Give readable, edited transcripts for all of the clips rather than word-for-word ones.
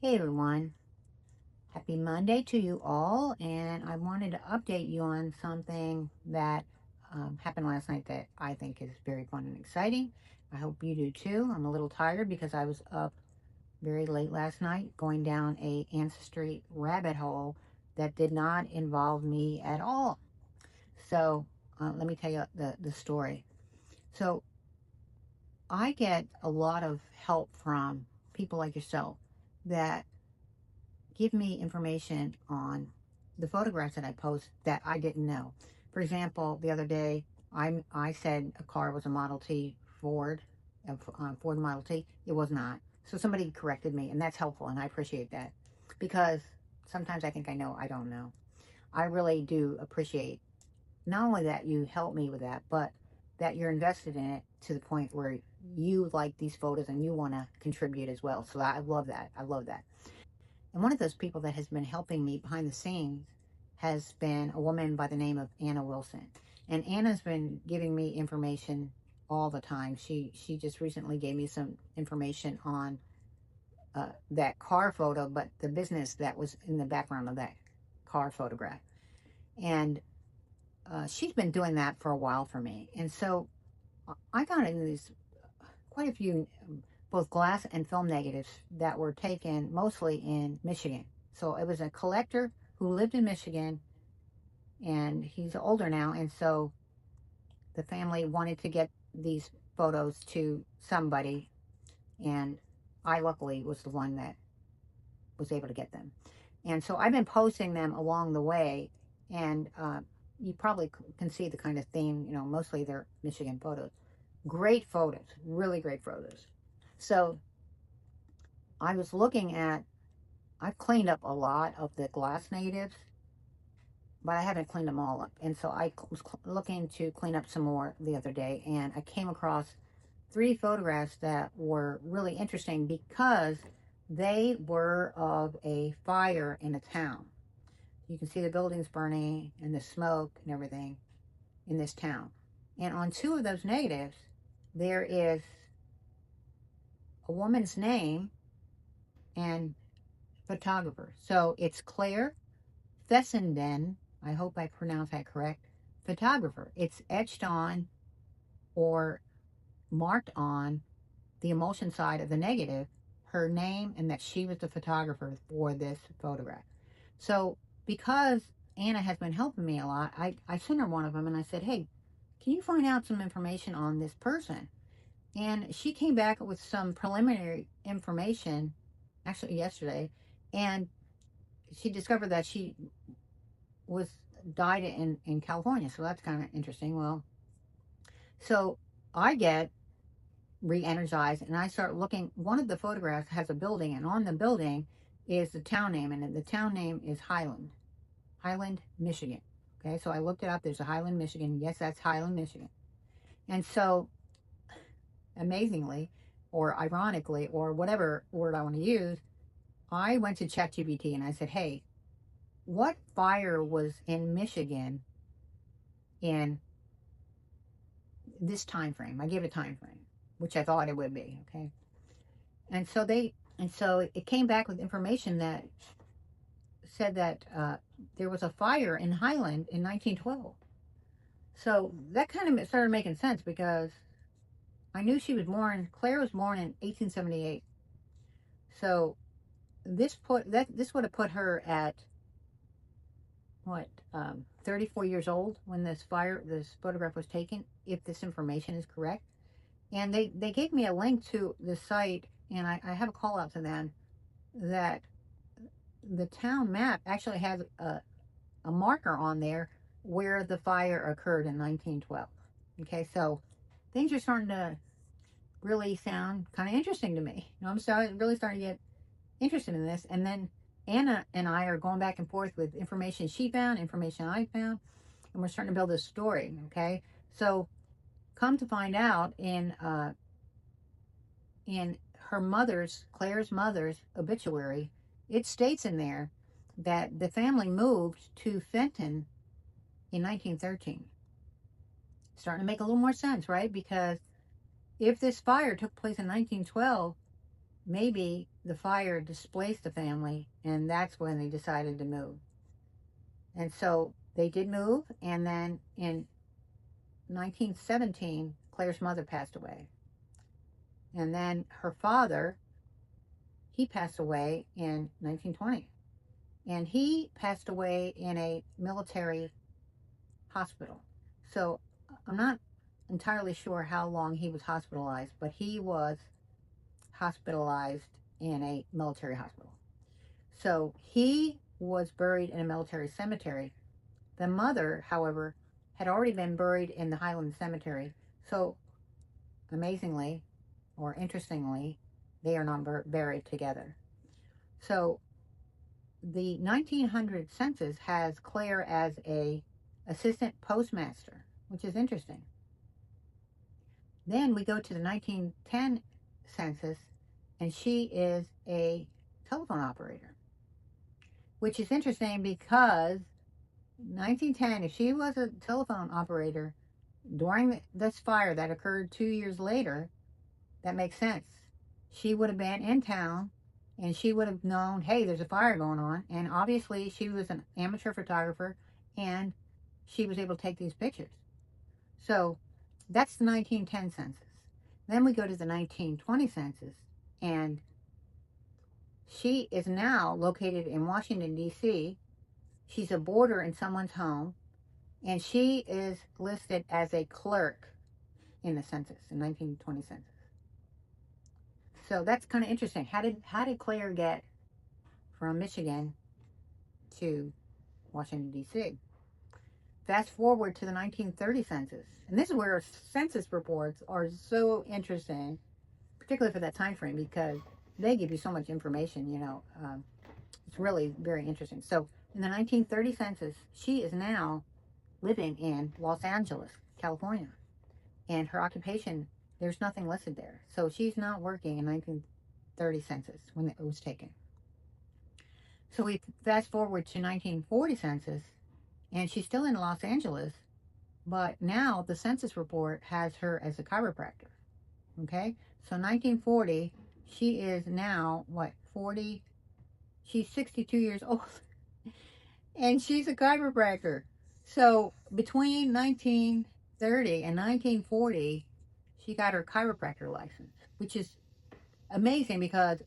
Hey everyone, happy Monday to you all, and I wanted to update you on something that happened last night that I think is very fun and exciting. I hope you do too. I'm a little tired because I was up very late last night going down a Ancestry rabbit hole that did not involve me at all. So let me tell you the story. So I get a lot of help from people like yourself that give me information on the photographs that I post that I didn't know. For example, the other day, I said a car was a Model T Ford, Ford Model T. It was not. So somebody corrected me, and that's helpful, and I appreciate that because sometimes I think I know, I don't know. I really do appreciate not only that you help me with that, but that you're invested in it to the point where you like these photos and you want to contribute as well. So I love that. I love that. And one of those people that has been helping me behind the scenes has been a woman by the name of Anna Wilson. And Anna's been giving me information all the time. She just recently gave me some information on that car photo, but the business that was in the background of that car photograph. And she's been doing that for a while for me. And so I got into these quite a few both glass and film negatives that were taken mostly in Michigan. So it was a collector who lived in Michigan, and he's older now, and so the family wanted to get these photos to somebody, and I luckily was the one that was able to get them. And so I've been posting them along the way, and you probably can see the kind of theme, mostly they're Michigan photos. Great photos, really great photos. So I was looking at, I've cleaned up a lot of the glass natives, but I haven't cleaned them all up. And so I was looking to clean up some more the other day, and I came across three photographs that were really interesting because they were of a fire in a town. You can see the buildings burning and the smoke and everything in this town. And on two of those negatives, there is a woman's name and photographer. So it's Claire Fessenden, I hope I pronounced that correct, photographer. It's etched on or marked on the emulsion side of the negative, her name, and that she was the photographer for this photograph. So because Anna has been helping me a lot, I sent her one of them and I said, hey, can you find out some information on this person? And she came back with some preliminary information, actually yesterday, and she discovered that she was died in California. So that's kind of interesting. Well, so I get re-energized and I start looking. One of the photographs has a building, and on the building is the town name, and the town name is Highland, Michigan. Okay, so I looked it up. There's a Highland, Michigan. Yes, that's Highland, Michigan. And so, amazingly, or ironically, or whatever word I want to use, I went to ChatGPT and I said, hey, what fire was in Michigan in this time frame? I gave a time frame, which I thought it would be. Okay, and so it came back with information that said that there was a fire in Highland in 1912. So that kind of started making sense because I knew Claire was born in 1878. So this would have put her at what, 34 years old when this photograph was taken, if this information is correct. And they gave me a link to the site, and I have a call out to them that the town map actually has a marker on there where the fire occurred in 1912. Okay, so things are starting to really sound kind of interesting to me. I'm really starting to get interested in this. And then Anna and I are going back and forth with information she found, information I found, and we're starting to build this story. Okay, so come to find out, in Claire's mother's obituary, it states in there that the family moved to Fenton in 1913. Starting to make a little more sense, right? Because if this fire took place in 1912, maybe the fire displaced the family, and that's when they decided to move. And so they did move, and then in 1917, Claire's mother passed away. And then her father, he passed away in 1920. And he passed away in a military hospital. So I'm not entirely sure how long he was hospitalized, but he was hospitalized in a military hospital. So he was buried in a military cemetery. The mother, however, had already been buried in the Highland Cemetery. So amazingly, or interestingly, they are not buried together. So the 1900 census has Claire as a assistant postmaster, which is interesting. Then we go to the 1910 census, and she is a telephone operator, which is interesting because 1910, if she was a telephone operator during this fire that occurred 2 years later, that makes sense. She would have been in town and she would have known, hey, there's a fire going on. And obviously, she was an amateur photographer and she was able to take these pictures. So that's the 1910 census. Then we go to the 1920 census, and she is now located in Washington, D.C. She's a boarder in someone's home, and she is listed as a clerk in the census, the 1920 census. So that's kind of interesting. How did Claire get from Michigan to Washington, D.C.? Fast forward to the 1930 census, and this is where census reports are so interesting, particularly for that time frame, because they give you so much information. It's really very interesting. So in the 1930 census, she is now living in Los Angeles, California, and her occupation, there's nothing listed there. So she's not working in 1930 census when it was taken. So we fast forward to 1940 census, and she's still in Los Angeles, but now the census report has her as a chiropractor. Okay, so 1940, she is now what, 40? She's 62 years old, and she's a chiropractor. So between 1930 and 1940, she got her chiropractor license, which is amazing because,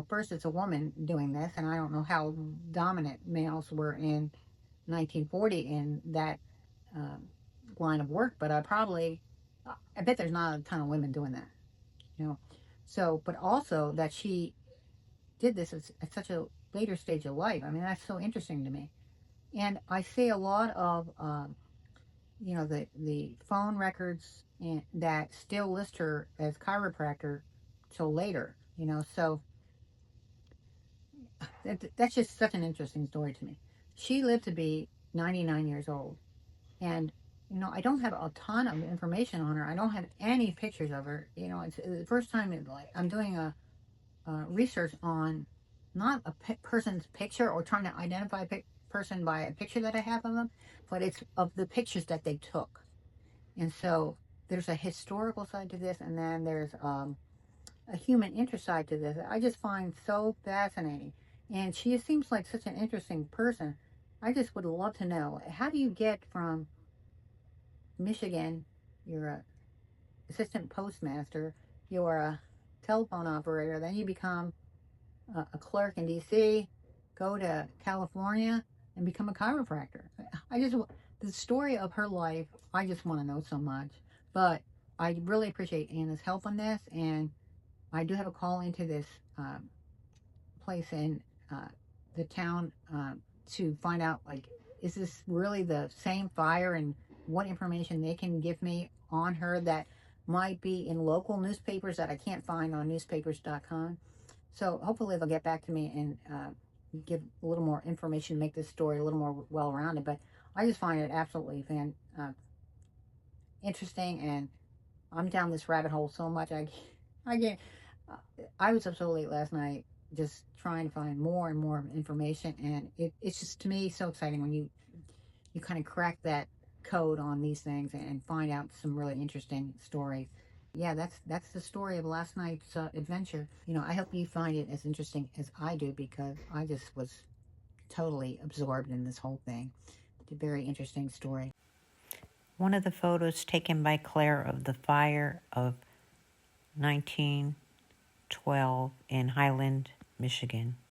first it's a woman doing this, and I don't know how dominant males were in 1940 in that um, line of work, but I bet there's not a ton of women doing that, you know. So, but also that she did this at such a later stage of life. I mean, that's so interesting to me. And I see a lot of, the phone records that still list her as chiropractor till later, So that's just such an interesting story to me. She lived to be 99 years old. And, I don't have a ton of information on her. I don't have any pictures of her. It's the first time I'm doing a research on not a person's picture or trying to identify a person by a picture that I have of them, but it's of the pictures that they took. And so there's a historical side to this, and then there's a human interest side to this. I just find so fascinating. And she seems like such an interesting person. I just would love to know, how do you get from Michigan, you're a assistant postmaster, you're a telephone operator, then you become a clerk in DC, go to California, and become a chiropractor. The story of her life, I just want to know so much. But I really appreciate Anna's help on this, and I do have a call into this place in the town to find out, like, is this really the same fire, and what information they can give me on her that might be in local newspapers that I can't find on newspapers.com. So hopefully they'll get back to me and give a little more information, make this story a little more well-rounded. But I just find it absolutely interesting, and I'm down this rabbit hole so much I can't. I was up so late last night just trying to find more and more information, and it's just, to me, so exciting when you kind of crack that code on these things and find out some really interesting stories. yeah, that's the story of last night's adventure. I hope you find it as interesting as I do, because I just was totally absorbed in this whole thing. It's a very interesting story. One of the photos taken by Claire of the fire of 1912 in Highland, Michigan.